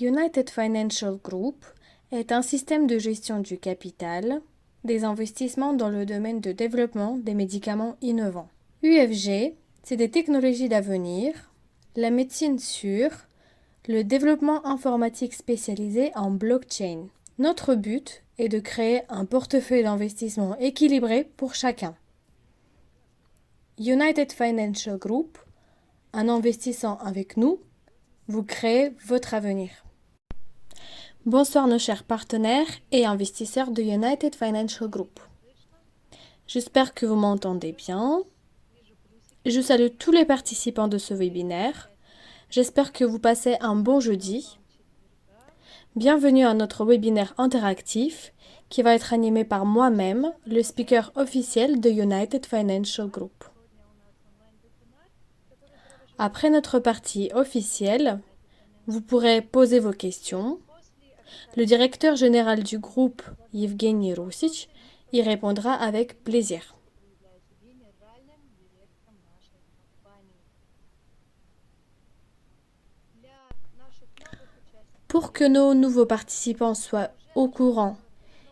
United Financial Group est un système de gestion du capital, des investissements dans le domaine de développement des médicaments innovants. UFG, c'est des technologies d'avenir, la médecine sûre, le développement informatique spécialisé en blockchain. Notre but est de créer un portefeuille d'investissement équilibré pour chacun. United Financial Group, en investissant avec nous, vous créez votre avenir. Bonsoir nos chers partenaires et investisseurs de United Financial Group. J'espère que vous m'entendez bien. Je salue tous les participants de ce webinaire. J'espère que vous passez un bon jeudi. Bienvenue à notre webinaire interactif qui va être animé par moi-même, le speaker officiel de United Financial Group. Après notre partie officielle, vous pourrez poser vos questions. Le directeur général du groupe, Evgeny Rusic, y répondra avec plaisir. Pour que nos nouveaux participants soient au courant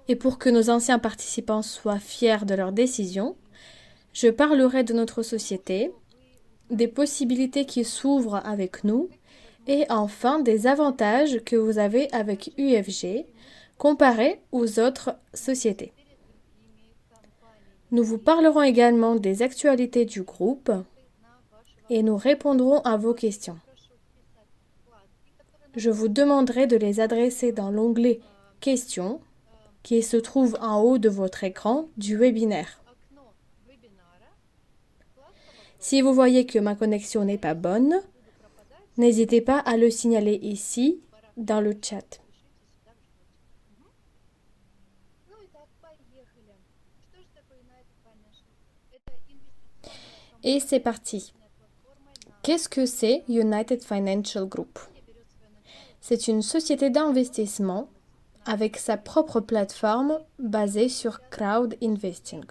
et pour que nos anciens participants soient fiers de leurs décisions, je parlerai de notre société, des possibilités qui s'ouvrent avec nous et enfin des avantages que vous avez avec UFG comparés aux autres sociétés. Nous vous parlerons également des actualités du groupe et nous répondrons à vos questions. Je vous demanderai de les adresser dans l'onglet « Questions » qui se trouve en haut de votre écran du webinaire. Si vous voyez que ma connexion n'est pas bonne, n'hésitez pas à le signaler ici, dans le chat. Et c'est parti. Qu'est-ce que c'est United Financial Group? C'est une société d'investissement avec sa propre plateforme basée sur crowd investing.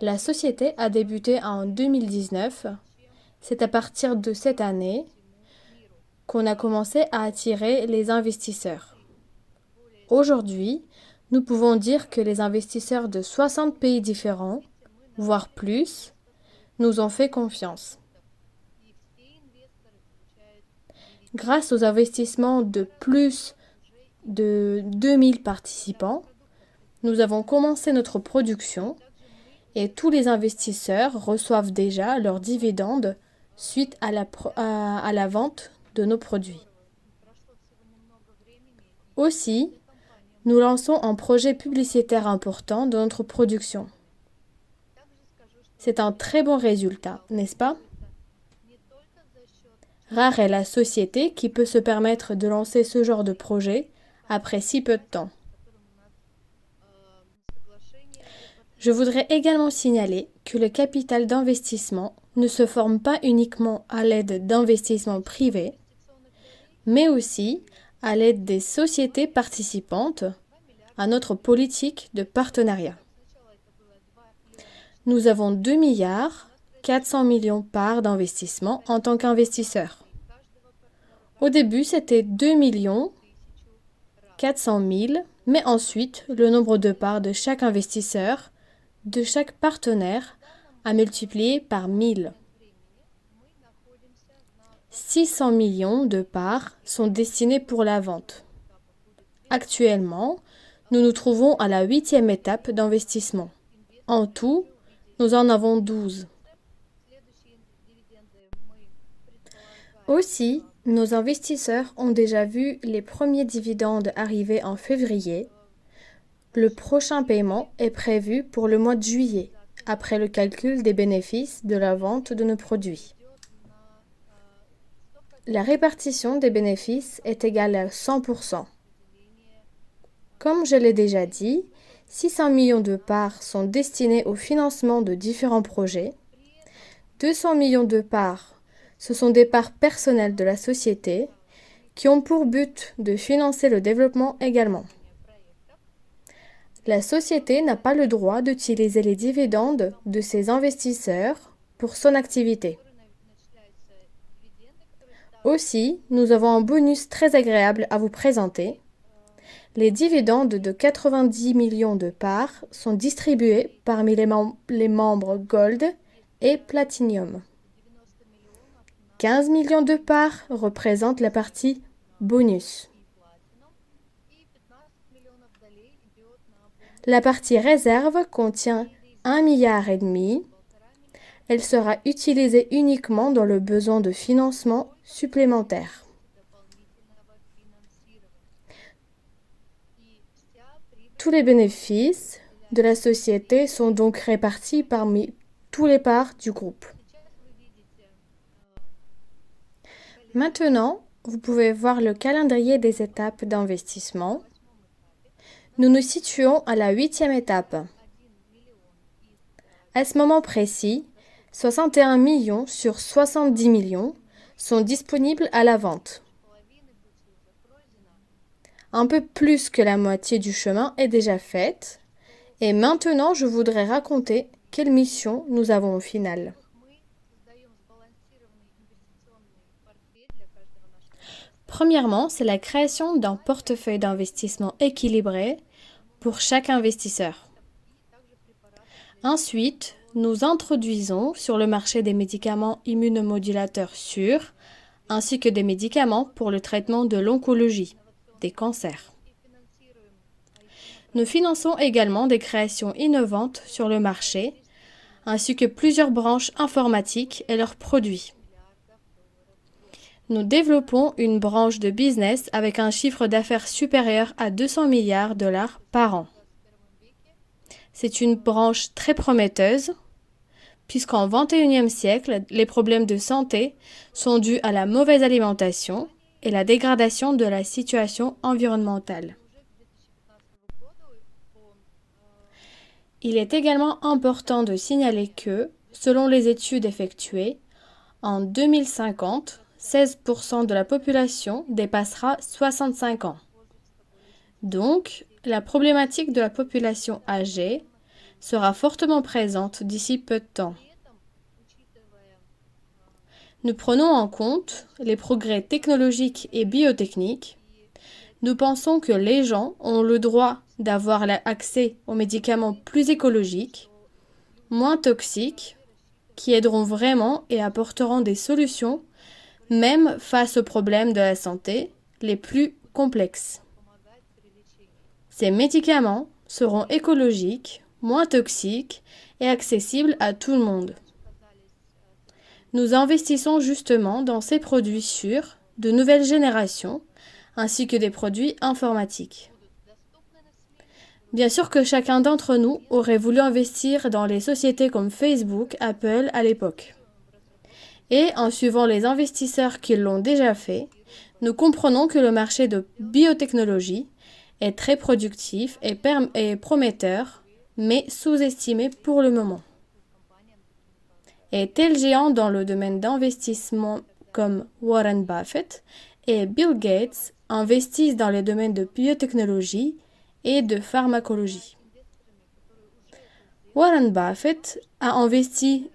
La société a débuté en 2019. C'est à partir de cette année qu'on a commencé à attirer les investisseurs. Aujourd'hui, nous pouvons dire que les investisseurs de 60 pays différents, voire plus, nous ont fait confiance. Grâce aux investissements de plus de 2000 participants, nous avons commencé notre production et tous les investisseurs reçoivent déjà leurs dividendes suite à la vente de nos produits. Aussi, nous lançons un projet publicitaire important de notre production. C'est un très bon résultat, n'est-ce pas? Rare est la société qui peut se permettre de lancer ce genre de projet après si peu de temps. Je voudrais également signaler que le capital d'investissement ne se forme pas uniquement à l'aide d'investissements privés, mais aussi à l'aide des sociétés participantes à notre politique de partenariat. Nous avons 2 milliards 400 millions parts d'investissement en tant qu'investisseurs. Au début, c'était 2 millions 400 000, mais ensuite, le nombre de parts de chaque investisseur, de chaque partenaire, a multiplié par 1000. 600 millions de parts sont destinées pour la vente. Actuellement, nous nous trouvons à la 8e étape d'investissement. En tout, nous en avons 12. Aussi, nos investisseurs ont déjà vu les premiers dividendes arriver en février. Le prochain paiement est prévu pour le mois de juillet, après le calcul des bénéfices de la vente de nos produits. La répartition des bénéfices est égale à 100%. Comme je l'ai déjà dit, 600 millions de parts sont destinées au financement de différents projets. 200 millions de parts, ce sont des parts personnelles de la société qui ont pour but de financer le développement également. La société n'a pas le droit d'utiliser les dividendes de ses investisseurs pour son activité. Aussi, nous avons un bonus très agréable à vous présenter. Les dividendes de 90 millions de parts sont distribués parmi les membres Gold et Platinum. 15 millions de parts représentent la partie bonus. La partie réserve contient 1,5 milliard. Elle sera utilisée uniquement dans le besoin de financement supplémentaire. Tous les bénéfices de la société sont donc répartis parmi tous les parts du groupe. Maintenant, vous pouvez voir le calendrier des étapes d'investissement. Nous nous situons à la 8e étape. À ce moment précis, 61 millions sur 70 millions sont disponibles à la vente. Un peu plus que la moitié du chemin est déjà faite. Et maintenant, je voudrais raconter quelle mission nous avons au final. Premièrement, c'est la création d'un portefeuille d'investissement équilibré pour chaque investisseur. Ensuite, nous introduisons sur le marché des médicaments immunomodulateurs sûrs, ainsi que des médicaments pour le traitement de l'oncologie, des cancers. Nous finançons également des créations innovantes sur le marché, ainsi que plusieurs branches informatiques et leurs produits. Nous développons une branche de business avec un chiffre d'affaires supérieur à 200 milliards de dollars par an. C'est une branche très prometteuse, puisqu'en XXIe siècle, les problèmes de santé sont dus à la mauvaise alimentation et la dégradation de la situation environnementale. Il est également important de signaler que, selon les études effectuées, en 2050, 16% de la population dépassera 65 ans. Donc, la problématique de la population âgée sera fortement présente d'ici peu de temps. Nous prenons en compte les progrès technologiques et biotechniques. Nous pensons que les gens ont le droit d'avoir accès aux médicaments plus écologiques, moins toxiques, qui aideront vraiment et apporteront des solutions, même face aux problèmes de la santé les plus complexes. Ces médicaments seront écologiques, moins toxiques et accessibles à tout le monde. Nous investissons justement dans ces produits sûrs, de nouvelle génération, ainsi que des produits informatiques. Bien sûr que chacun d'entre nous aurait voulu investir dans les sociétés comme Facebook, Apple à l'époque. Et en suivant les investisseurs qui l'ont déjà fait, nous comprenons que le marché de biotechnologie est très productif et prometteur, mais sous-estimé pour le moment. Et tels géants dans le domaine d'investissement comme Warren Buffett et Bill Gates investissent dans les domaines de biotechnologie et de pharmacologie. Warren Buffett a investi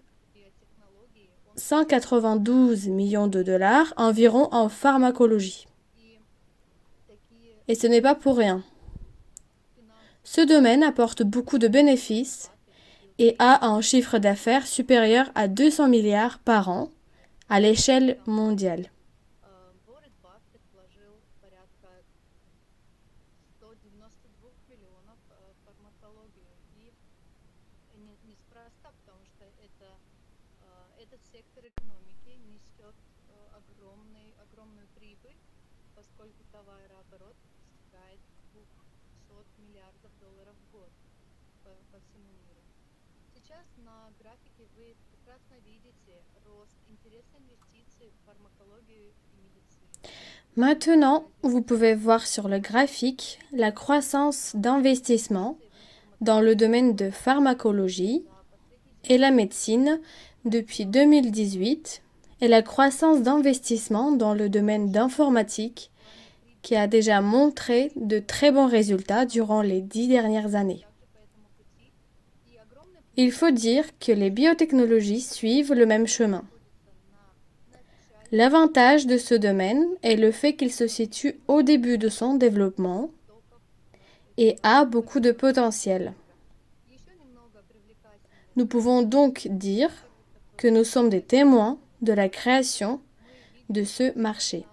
192 millions de dollars environ en pharmacologie. Et ce n'est pas pour rien. Ce domaine apporte beaucoup de bénéfices et a un chiffre d'affaires supérieur à 200 milliards par an à l'échelle mondiale. Maintenant, vous pouvez voir sur le graphique la croissance d'investissement dans le domaine de pharmacologie et la médecine depuis 2018 et la croissance d'investissement dans le domaine d'informatique qui a déjà montré de très bons résultats durant les 10 dernières années. Il faut dire que les biotechnologies suivent le même chemin. L'avantage de ce domaine est le fait qu'il se situe au début de son développement et a beaucoup de potentiel. Nous pouvons donc dire que nous sommes des témoins de la création de ce marché.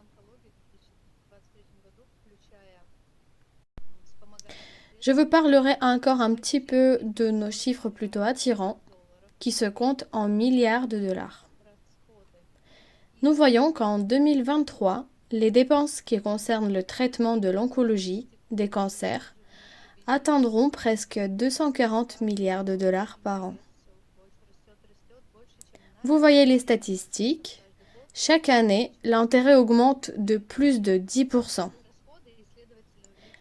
Je vous parlerai encore un petit peu de nos chiffres plutôt attirants qui se comptent en milliards de dollars. Nous voyons qu'en 2023, les dépenses qui concernent le traitement de l'oncologie, des cancers, atteindront presque 240 milliards de dollars par an. Vous voyez les statistiques. Chaque année, l'intérêt augmente de plus de 10%.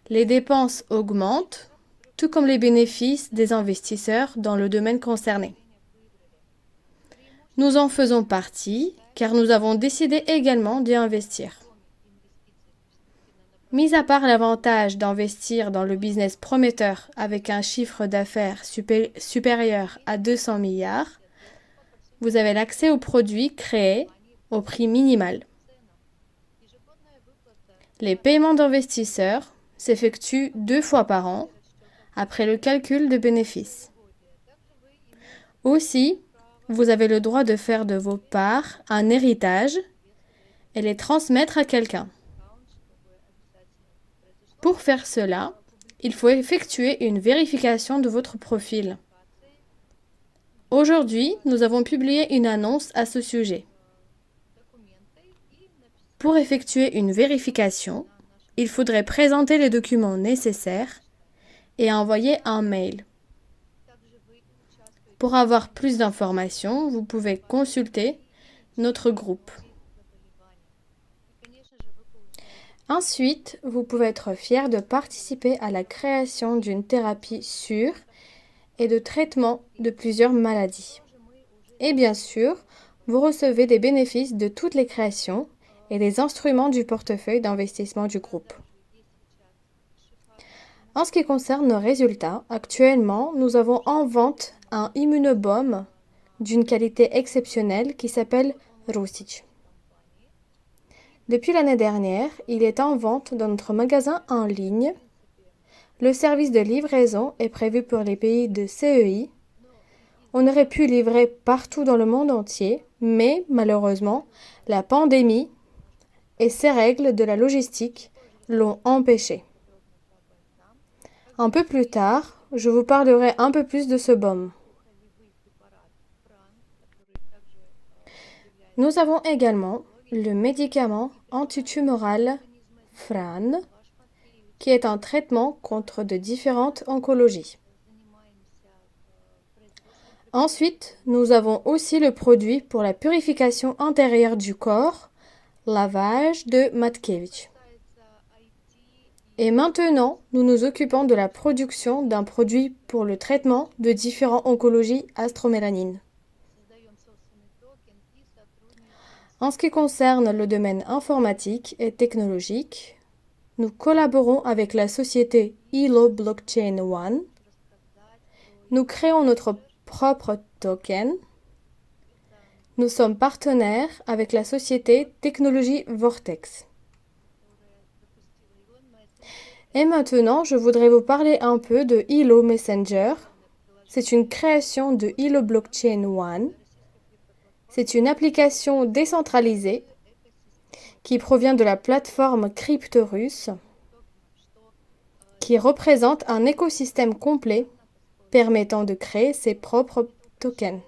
Les dépenses augmentent, tout comme les bénéfices des investisseurs dans le domaine concerné. Nous en faisons partie car nous avons décidé également d'y investir. Mis à part l'avantage d'investir dans le business prometteur avec un chiffre d'affaires supérieur à 200 milliards, vous avez l'accès aux produits créés au prix minimal. Les paiements d'investisseurs s'effectuent 2 fois par an après le calcul de bénéfices. Aussi, vous avez le droit de faire de vos parts un héritage et les transmettre à quelqu'un. Pour faire cela, il faut effectuer une vérification de votre profil. Aujourd'hui, nous avons publié une annonce à ce sujet. Pour effectuer une vérification, il faudrait présenter les documents nécessaires et envoyer un mail. Pour avoir plus d'informations, vous pouvez consulter notre groupe. Ensuite, vous pouvez être fier de participer à la création d'une thérapie sûre et de traitement de plusieurs maladies. Et bien sûr, vous recevez des bénéfices de toutes les créations et des instruments du portefeuille d'investissement du groupe. En ce qui concerne nos résultats, actuellement, nous avons en vente un immunobome d'une qualité exceptionnelle qui s'appelle Rusic. Depuis l'année dernière, il est en vente dans notre magasin en ligne. Le service de livraison est prévu pour les pays de CEI. On aurait pu livrer partout dans le monde entier, mais malheureusement, la pandémie et ses règles de la logistique l'ont empêché. Un peu plus tard, je vous parlerai un peu plus de ce baume. Nous avons également le médicament antitumoral FRAN, qui est un traitement contre de différentes oncologies. Ensuite, nous avons aussi le produit pour la purification intérieure du corps, lavage de Matkevich. Et maintenant, nous nous occupons de la production d'un produit pour le traitement de différentes oncologies astromélanines. En ce qui concerne le domaine informatique et technologique, nous collaborons avec la société Elo Blockchain One. Nous créons notre propre token. Nous sommes partenaires avec la société Technologie Vortex. Et maintenant, je voudrais vous parler un peu de Elo Messenger. C'est une création de Elo Blockchain One. C'est une application décentralisée qui provient de la plateforme crypto-russe qui représente un écosystème complet permettant de créer ses propres tokens.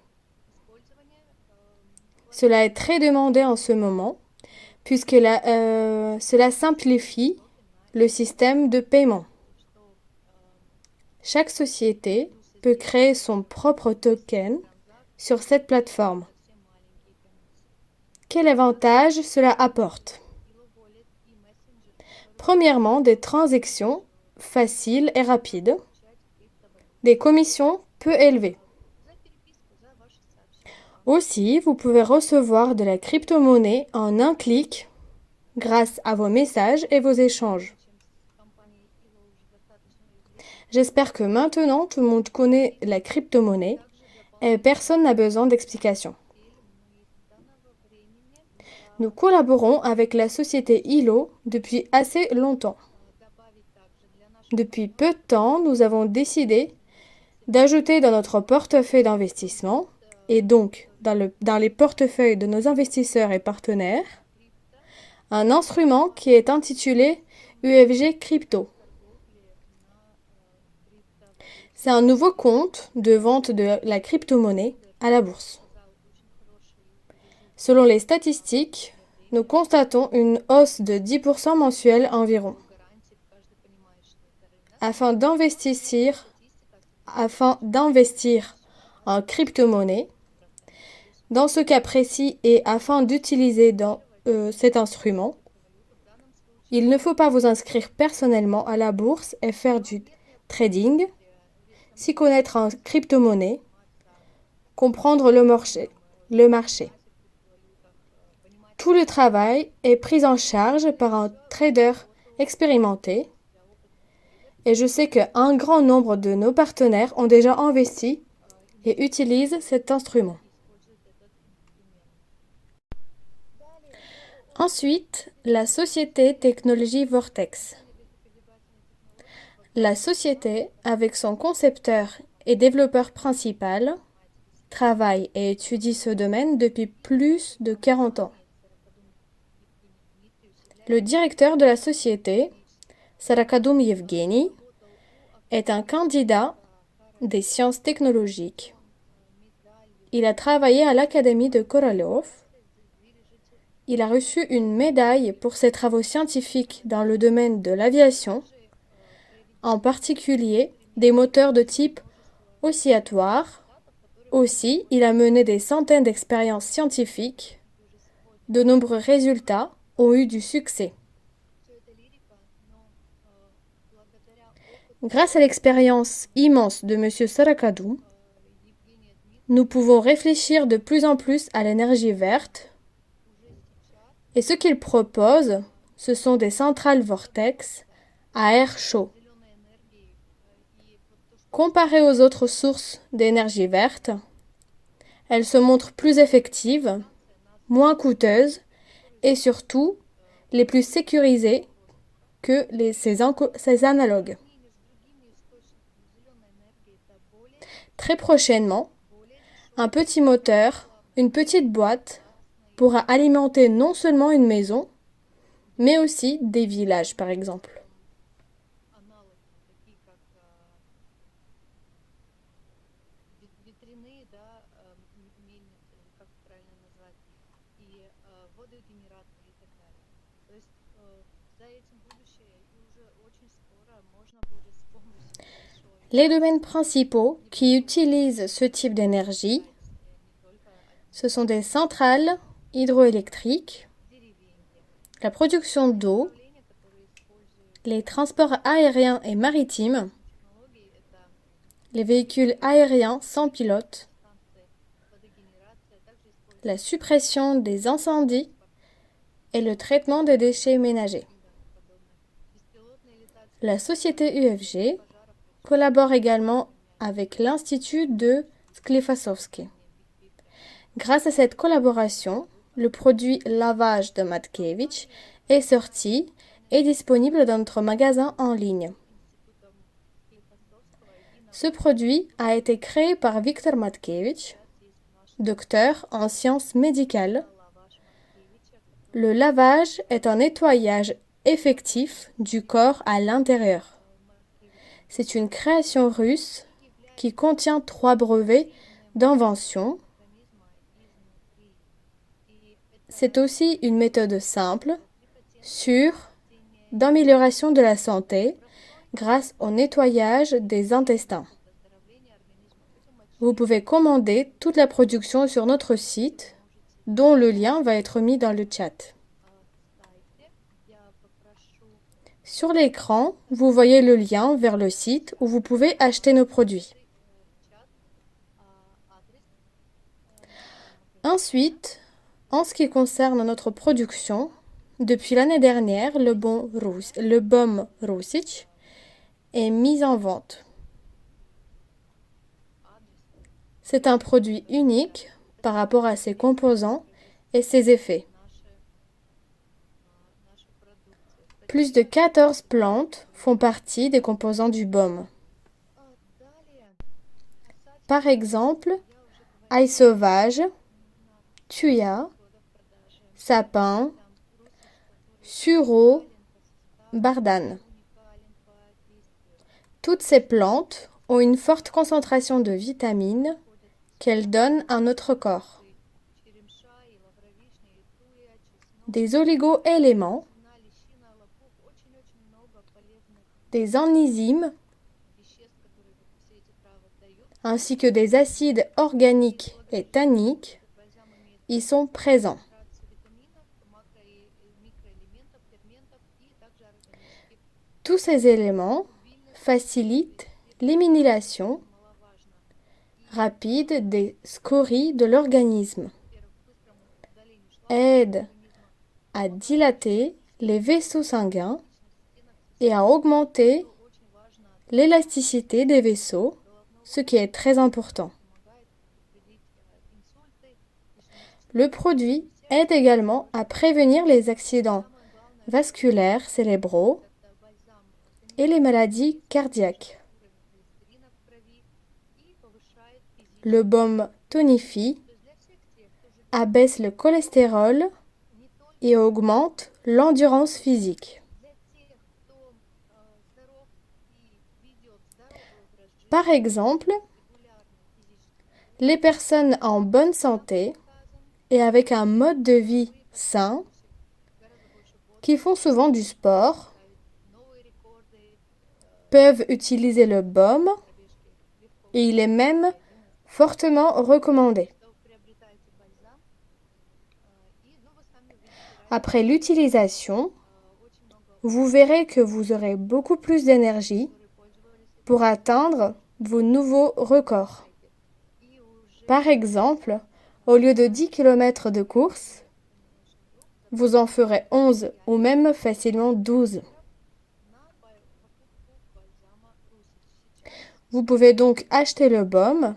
Cela est très demandé en ce moment puisque cela simplifie le système de paiement. Chaque société peut créer son propre token sur cette plateforme. Quel avantage cela apporte? Premièrement, des transactions faciles et rapides, des commissions peu élevées. Aussi, vous pouvez recevoir de la crypto-monnaie en un clic grâce à vos messages et vos échanges. J'espère que maintenant tout le monde connaît la crypto-monnaie et personne n'a besoin d'explications. Nous collaborons avec la société ILO depuis assez longtemps. Depuis peu de temps, nous avons décidé d'ajouter dans notre portefeuille d'investissement, et donc dans les portefeuilles de nos investisseurs et partenaires, un instrument qui est intitulé UFG Crypto. C'est un nouveau compte de vente de la crypto-monnaie à la bourse. Selon les statistiques, nous constatons une hausse de 10% mensuelle environ. Afin d'investir en crypto-monnaie, dans ce cas précis et afin d'utiliser cet instrument, il ne faut pas vous inscrire personnellement à la bourse et faire du trading, s'y connaître en crypto-monnaie, comprendre le marché. Tout le travail est pris en charge par un trader expérimenté et je sais qu'un grand nombre de nos partenaires ont déjà investi et utilisent cet instrument. Ensuite, la société Technologie Vortex. La société, avec son concepteur et développeur principal, travaille et étudie ce domaine depuis plus de 40 ans. Le directeur de la société, Sarakadoum Yevgeny, est un candidat des sciences technologiques. Il a travaillé à l'Académie de Korolev. Il a reçu une médaille pour ses travaux scientifiques dans le domaine de l'aviation, en particulier des moteurs de type oscillatoire. Aussi, il a mené des centaines d'expériences scientifiques. De nombreux résultats ont eu du succès. Grâce à l'expérience immense de M. Sarakadoum, nous pouvons réfléchir de plus en plus à l'énergie verte. Et ce qu'il propose, ce sont des centrales vortex à air chaud. Comparées aux autres sources d'énergie verte, elles se montrent plus effectives, moins coûteuses et surtout les plus sécurisées que ces analogues. Très prochainement, un petit moteur, une petite boîte, pourra alimenter non seulement une maison, mais aussi des villages, par exemple. Les domaines principaux qui utilisent ce type d'énergie, ce sont des centrales hydroélectriques, la production d'eau, les transports aériens et maritimes, les véhicules aériens sans pilote, la suppression des incendies et le traitement des déchets ménagers. La société UFG collabore également avec l'Institut de Sklifosovski. Grâce à cette collaboration, le produit lavage de Matkevich est sorti et disponible dans notre magasin en ligne. Ce produit a été créé par Viktor Matkevich, docteur en sciences médicales. Le lavage est un nettoyage effectif du corps à l'intérieur. C'est une création russe qui contient 3 brevets d'invention. C'est aussi une méthode simple, sûre, d'amélioration de la santé grâce au nettoyage des intestins. Vous pouvez commander toute la production sur notre site, dont le lien va être mis dans le chat. Sur l'écran, vous voyez le lien vers le site où vous pouvez acheter nos produits. Ensuite, en ce qui concerne notre production, depuis l'année dernière, le baume Rusic est mis en vente. C'est un produit unique par rapport à ses composants et ses effets. Plus de 14 plantes font partie des composants du baume. Par exemple, ail sauvage, thuya, sapin, sureau, bardane. Toutes ces plantes ont une forte concentration de vitamines qu'elles donnent à notre corps. Des oligo-éléments, des enzymes, ainsi que des acides organiques et tanniques y sont présents. Tous ces éléments facilitent l'élimination rapide des scories de l'organisme, aident à dilater les vaisseaux sanguins et à augmenter l'élasticité des vaisseaux, ce qui est très important. Le produit aide également à prévenir les accidents vasculaires cérébraux et les maladies cardiaques. Le baume tonifie, abaisse le cholestérol et augmente l'endurance physique. Par exemple, les personnes en bonne santé et avec un mode de vie sain, qui font souvent du sport, peuvent utiliser le baume et il est même fortement recommandé. Après l'utilisation, vous verrez que vous aurez beaucoup plus d'énergie pour atteindre vos nouveaux records. Par exemple, au lieu de 10 km de course, vous en ferez 11 ou même facilement 12. Vous pouvez donc acheter le baume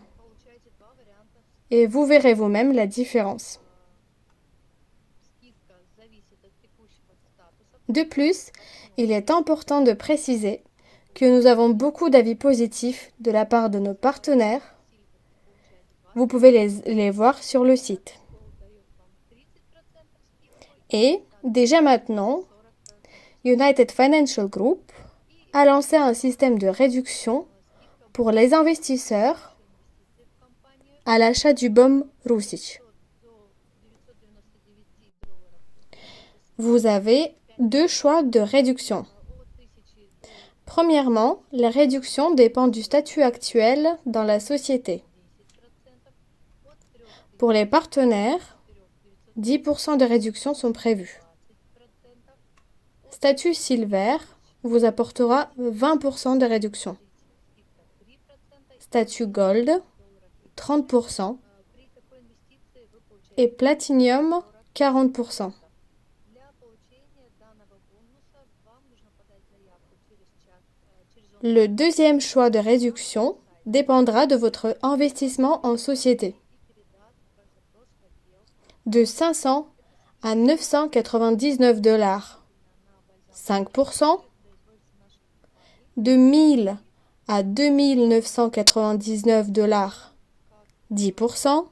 et vous verrez vous-même la différence. De plus, il est important de préciser que nous avons beaucoup d'avis positifs de la part de nos partenaires. Vous pouvez les voir sur le site. Et, déjà maintenant, United Financial Group a lancé un système de réduction pour les investisseurs à l'achat du baume Rusic. Vous avez deux choix de réduction. Premièrement, la réduction dépend du statut actuel dans la société. Pour les partenaires, 10% de réduction sont prévus. Statut Silver vous apportera 20% de réduction. Statut Gold, 30%. Et Platinum, 40%. Le deuxième choix de réduction dépendra de votre investissement en société. De 500 à 999 $, 5%. De 1000 à 2999 $, 10%.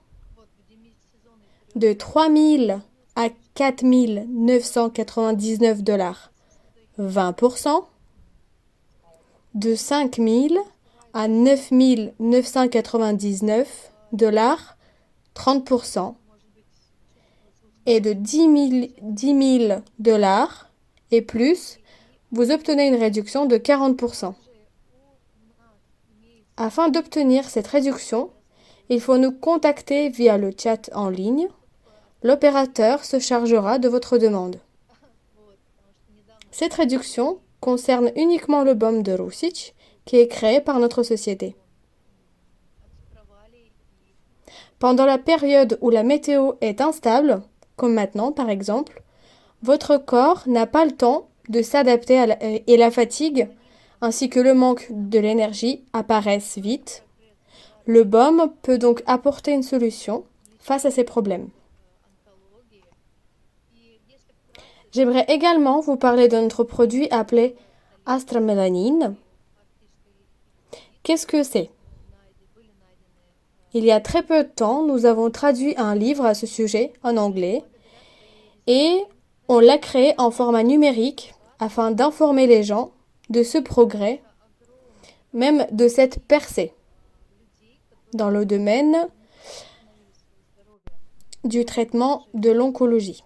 De 3000 à 4999 $, 20%. De 5000 à 9999 $, 30%. Et de 10 000 $ et plus, vous obtenez une réduction de 40%. Afin d'obtenir cette réduction, il faut nous contacter via le chat en ligne. L'opérateur se chargera de votre demande. Cette réduction concerne uniquement le baume de Rusic qui est créé par notre société. Pendant la période où la météo est instable, comme maintenant par exemple, votre corps n'a pas le temps de s'adapter et la fatigue ainsi que le manque de l'énergie apparaissent vite. Le baume peut donc apporter une solution face à ces problèmes. J'aimerais également vous parler de notre produit appelé Astromélanine. Qu'est-ce que c'est? Il y a très peu de temps, nous avons traduit un livre à ce sujet en anglais et on l'a créé en format numérique afin d'informer les gens de ce progrès, même de cette percée dans le domaine du traitement de l'oncologie.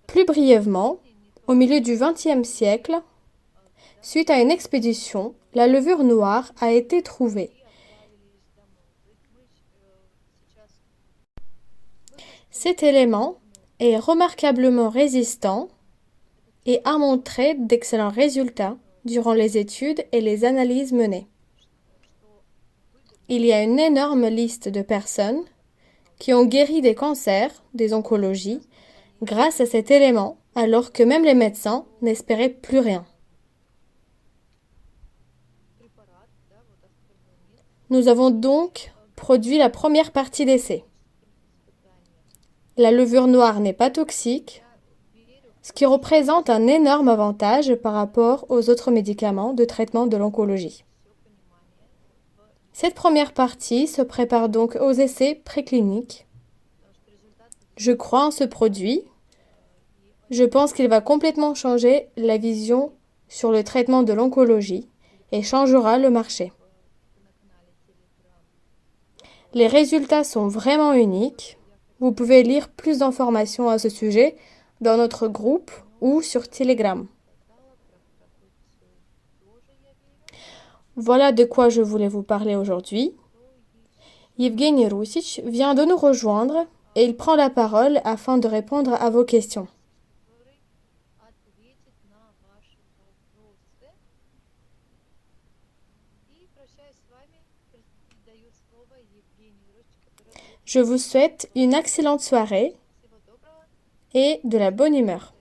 Plus brièvement, au milieu du XXe siècle, suite à une expédition, la levure noire a été trouvée. Cet élément est remarquablement résistant et a montré d'excellents résultats durant les études et les analyses menées. Il y a une énorme liste de personnes qui ont guéri des cancers, des oncologies, grâce à cet élément, alors que même les médecins n'espéraient plus rien. Nous avons donc produit la première partie d'essai. La levure noire n'est pas toxique, ce qui représente un énorme avantage par rapport aux autres médicaments de traitement de l'oncologie. Cette première partie se prépare donc aux essais précliniques. Je crois en ce produit. Je pense qu'il va complètement changer la vision sur le traitement de l'oncologie et changera le marché. Les résultats sont vraiment uniques. Vous pouvez lire plus d'informations à ce sujet dans notre groupe ou sur Telegram. Voilà de quoi je voulais vous parler aujourd'hui. Yevgeny Roussich vient de nous rejoindre et il prend la parole afin de répondre à vos questions. Je vous souhaite une excellente soirée et de la bonne humeur.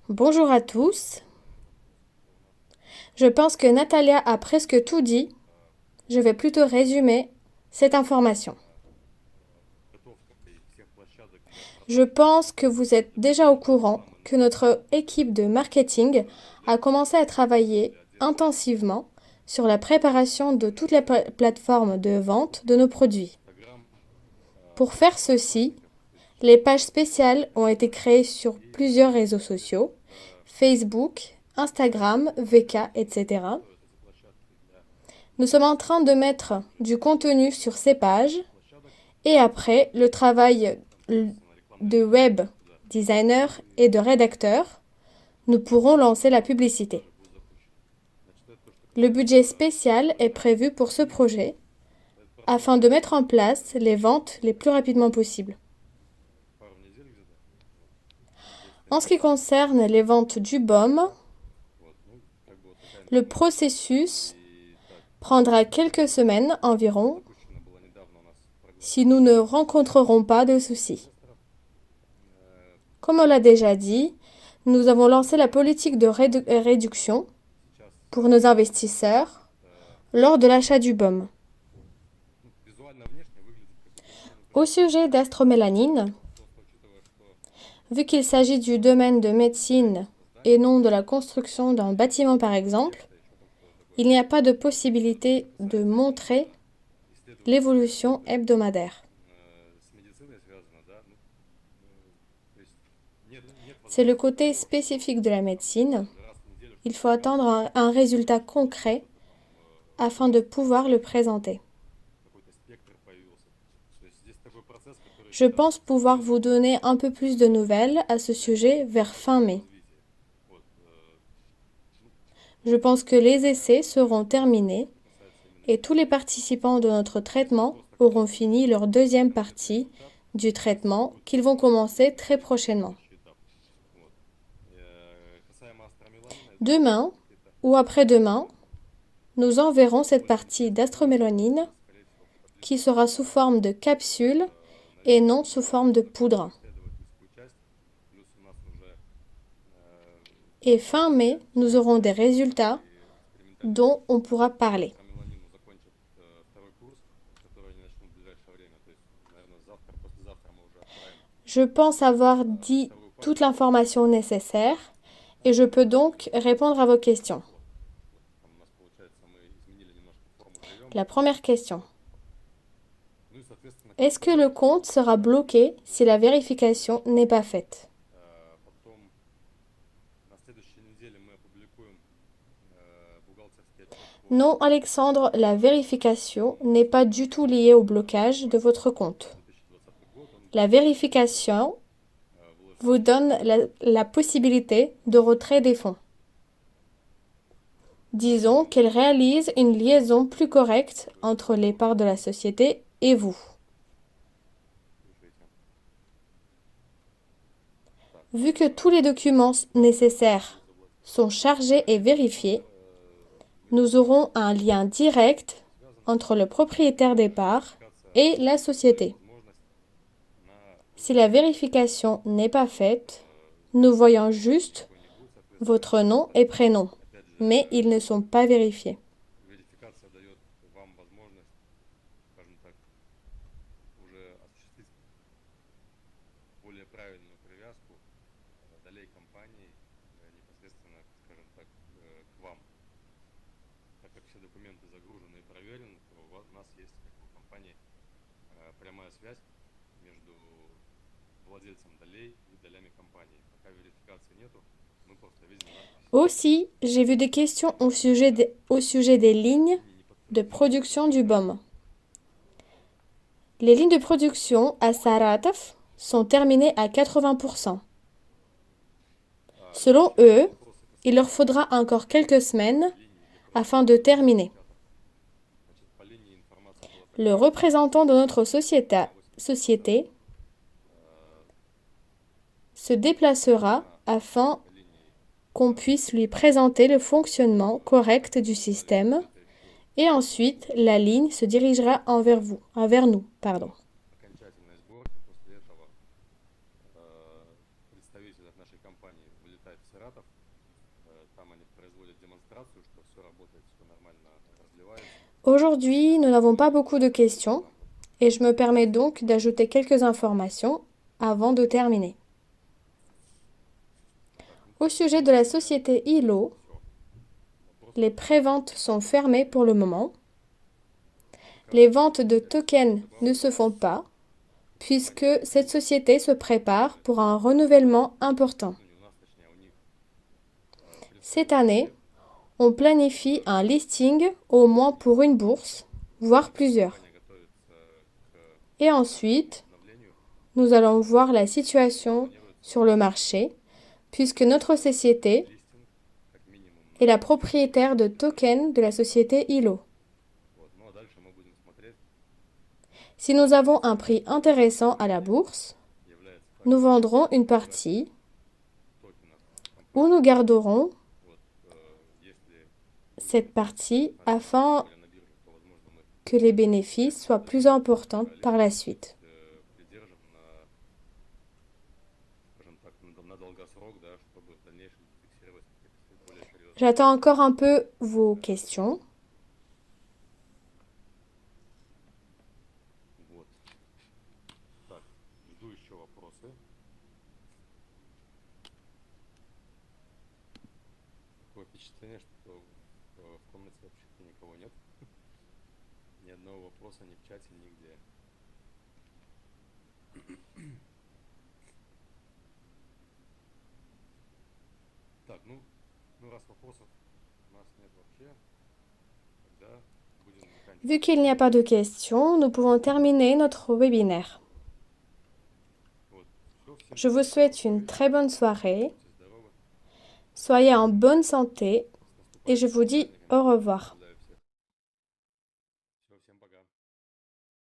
Bonjour à tous. Je pense que Natalia a presque tout dit. Je vais plutôt résumer cette information. Je pense que vous êtes déjà au courant que notre équipe de marketing a commencé à travailler intensivement sur la préparation de toutes les plateformes de vente de nos produits. Pour faire ceci, les pages spéciales ont été créées sur plusieurs réseaux sociaux, Facebook, Instagram, VK, etc. Nous sommes en train de mettre du contenu sur ces pages et après le travail de web designer et de rédacteur, nous pourrons lancer la publicité. Le budget spécial est prévu pour ce projet afin de mettre en place les ventes les plus rapidement possible. En ce qui concerne les ventes du baume, le processus prendra quelques semaines environ si nous ne rencontrerons pas de soucis. Comme on l'a déjà dit, nous avons lancé la politique de réduction pour nos investisseurs lors de l'achat du baume. Au sujet d'astromélanine, vu qu'il s'agit du domaine de médecine et non de la construction d'un bâtiment par exemple, il n'y a pas de possibilité de montrer l'évolution hebdomadaire. C'est le côté spécifique de la médecine. Il faut attendre un résultat concret afin de pouvoir le présenter. Je pense pouvoir vous donner un peu plus de nouvelles à ce sujet vers fin mai. Je pense que les essais seront terminés et tous les participants de notre traitement auront fini leur deuxième partie du traitement qu'ils vont commencer très prochainement. Demain ou après-demain, nous enverrons cette partie d'astromélanine qui sera sous forme de capsule et non sous forme de poudre. Et fin mai, nous aurons des résultats dont on pourra parler. Je pense avoir dit toute l'information nécessaire et je peux donc répondre à vos questions. La première question. Est-ce que le compte sera bloqué si la vérification n'est pas faite? Non, Alexandre, la vérification n'est pas du tout liée au blocage de votre compte. La vérification vous donne la possibilité de retrait des fonds. Disons qu'elle réalise une liaison plus correcte entre les parts de la société et vous. Vu que tous les documents nécessaires sont chargés et vérifiés, nous aurons un lien direct entre le propriétaire des parts et la société. Si la vérification n'est pas faite, nous voyons juste votre nom et prénom, mais ils ne sont pas vérifiés. Aussi, j'ai vu des questions au sujet des lignes de production du BOM. Les lignes de production à Saratov sont terminées à 80%. Selon eux, il leur faudra encore quelques semaines afin de terminer. Le représentant de notre société se déplacera afin qu'on puisse lui présenter le fonctionnement correct du système et ensuite la ligne se dirigera envers nous. Aujourd'hui, nous n'avons pas beaucoup de questions et je me permets donc d'ajouter quelques informations avant de terminer. Au sujet de la société ILO, les préventes sont fermées pour le moment. Les ventes de tokens ne se font pas puisque cette société se prépare pour un renouvellement important. Cette année, on planifie un listing au moins pour une bourse, voire plusieurs. Et ensuite, nous allons voir la situation sur le marché puisque notre société est la propriétaire de tokens de la société ILO. Si nous avons un prix intéressant à la bourse, nous vendrons une partie ou nous garderons cette partie afin que les bénéfices soient plus importants par la suite. J'attends encore un peu vos questions. Vu qu'il n'y a pas de questions, nous pouvons terminer notre webinaire. Je vous souhaite une très bonne soirée. Soyez en bonne santé et je vous dis au revoir.